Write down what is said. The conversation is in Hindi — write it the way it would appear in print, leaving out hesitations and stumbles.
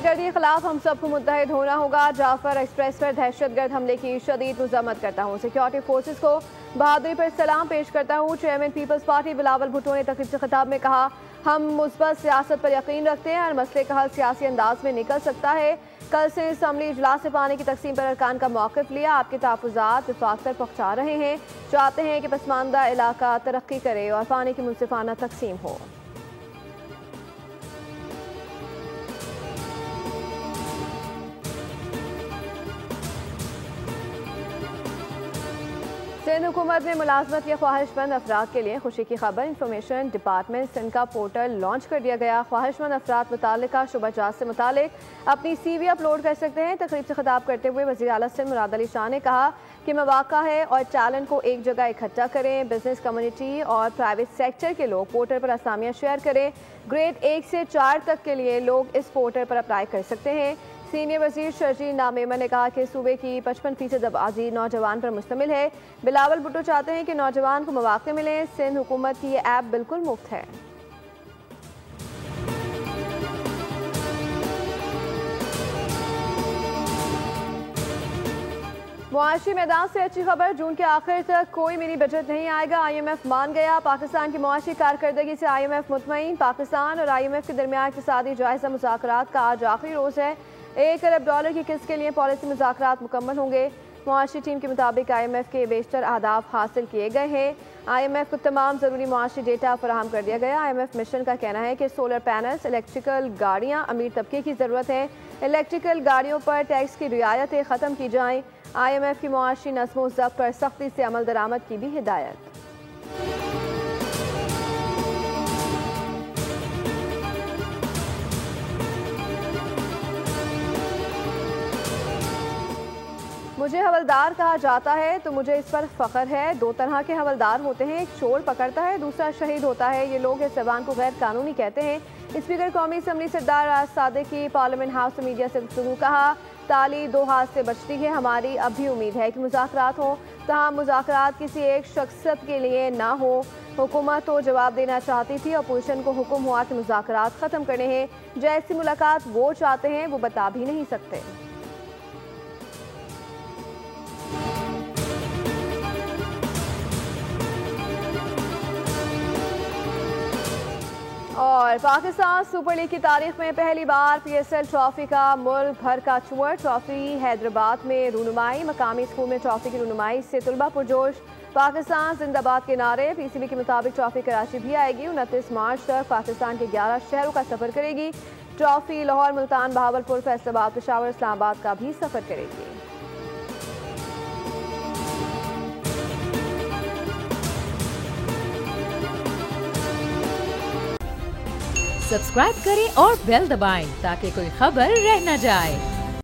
दहशतगर्दी के खिलाफ हम सबको मुत्तहिद होना होगा। जाफर एक्सप्रेस पर दहशतगर्द हमले की शदीद मजम्मत करता हूँ। सिक्योरिटी फोर्सेस को बहादुरी पर सलाम पेश करता हूँ। चेयरमैन पीपल्स पार्टी बिलावल भुट्टो ने तकरीब से खिताब में कहा, हम मुस्बत सियासत पर यकीन रखते हैं। हर मसले का हल सियासी अंदाज में निकल सकता है। कल से असम्बली इजलास से पानी की तकसीम पर अरकान का मौक़िफ़ लिया। आपके तहफ़्फ़ुज़ात विफाक तक पहुँचा रहे हैं। चाहते हैं कि पसमानदा इलाका तरक्की करे और पानी की मुनसिफाना तकसीम हो। सिंध हुकूमत ने मुलाजमत के ख्वाहिशमंद अफराद के लिए खुशी की खबर। इंफॉर्मेशन डिपार्टमेंट सिंध का पोर्टल लॉन्च कर दिया गया। ख्वाहिशमंद अफराद मुतालिका शुबा से मुतालिक अपनी CV अपलोड कर सकते हैं। तकरीब से खिताब करते हुए वज़ीर आला सिंध मुराद अली शाह ने कहा कि मौका है और टैलेंट को एक जगह इकट्ठा करें। बिजनेस कम्युनिटी और प्राइवेट सेक्टर के लोग पोर्टल पर असामियाँ शेयर करें। ग्रेड 1 से 4 तक के लिए लोग इस पोर्टल पर अप्लाई कर सकते हैं। सीनियर वजीर शर्जील नामेमा ने कहा कि सूबे की 55% आबादी नौजवान पर मुश्तमिल है। बिलावल भुट्टो चाहते हैं कि नौजवान को मौके मिलें। सिंध हुकूमत की ये ऐप बिल्कुल मुफ्त है। मुआशी मैदान से अच्छी खबर, जून के आखिर तक कोई मिनी बजट नहीं आएगा। IMF मान गया। पाकिस्तान की मुआशी कारकर्दगी से IMF मुतमईन। पाकिस्तान और IMF के दरमियान इक़्तिसादी जायजा मुज़ाकरात का आज आखिरी रोज़ है। $1 अरब की किस्त के लिए पॉलिसी मुज़ाकरात मुकम्मल होंगे। मुआशी टीम के मुताबिक IMF के बेशतर अहदाफ हासिल किए गए हैं। IMF को तमाम ज़रूरी मुआशी डेटा फराहम कर दिया गया। IMF मिशन का कहना है कि सोलर पैनल्स, इलेक्ट्रिकल गाड़ियाँ अमीर तबके की ज़रूरत है। इलेक्ट्रिकल गाड़ियों पर टैक्स की रियायतें ख़त्म की जाएँ। IMF की मुआशी नज़्म ज़ब्त पर सख्ती से अमल दरामद की भी हिदायत। मुझे हवलदार कहा जाता है तो मुझे इस पर फ़ख्र है। दो तरह के हवलदार होते हैं, एक चोर पकड़ता है, दूसरा शहीद होता है। ये लोग इस ज़बान को गैर कानूनी कहते हैं। स्पीकर कौमी असम्बली सरदार राज सादिक की पार्लियामेंट हाउस में मीडिया से गुफ्तगू। कहा, ताली दो हाथ से बचती है। हमारी अब भी उम्मीद है कि मुज़ाकरात हो, तहाँ मुज़ाकरात किसी एक शख्सियत के लिए ना हो। हुकूमत तो जवाब देना चाहती थी, अपोजिशन को हुक्म हुआ कि मुज़ाकरात ख़त्म करने हैं। जैसी मुलाकात वो चाहते हैं वो बता भी नहीं सकते। और पाकिस्तान सुपर लीग की तारीख में पहली बार PSL ट्रॉफी का मुल्क भर का टूर। ट्रॉफी हैदराबाद में रूनुमाई। मकामी स्कूल में ट्रॉफी की रूनुमाई से तुलबा पुरजोश। पाकिस्तान जिंदाबाद के नारे। PCB के मुताबिक ट्रॉफी कराची भी आएगी। 29 मार्च तक पाकिस्तान के 11 शहरों का सफर करेगी। ट्रॉफी लाहौर, मुल्तान, बहावलपुर, फैसलाबाद, पेशावर, इस्लामाबाद का भी सफर करेगी। सब्सक्राइब करें और बेल दबाएं ताकि कोई खबर रह न जाए।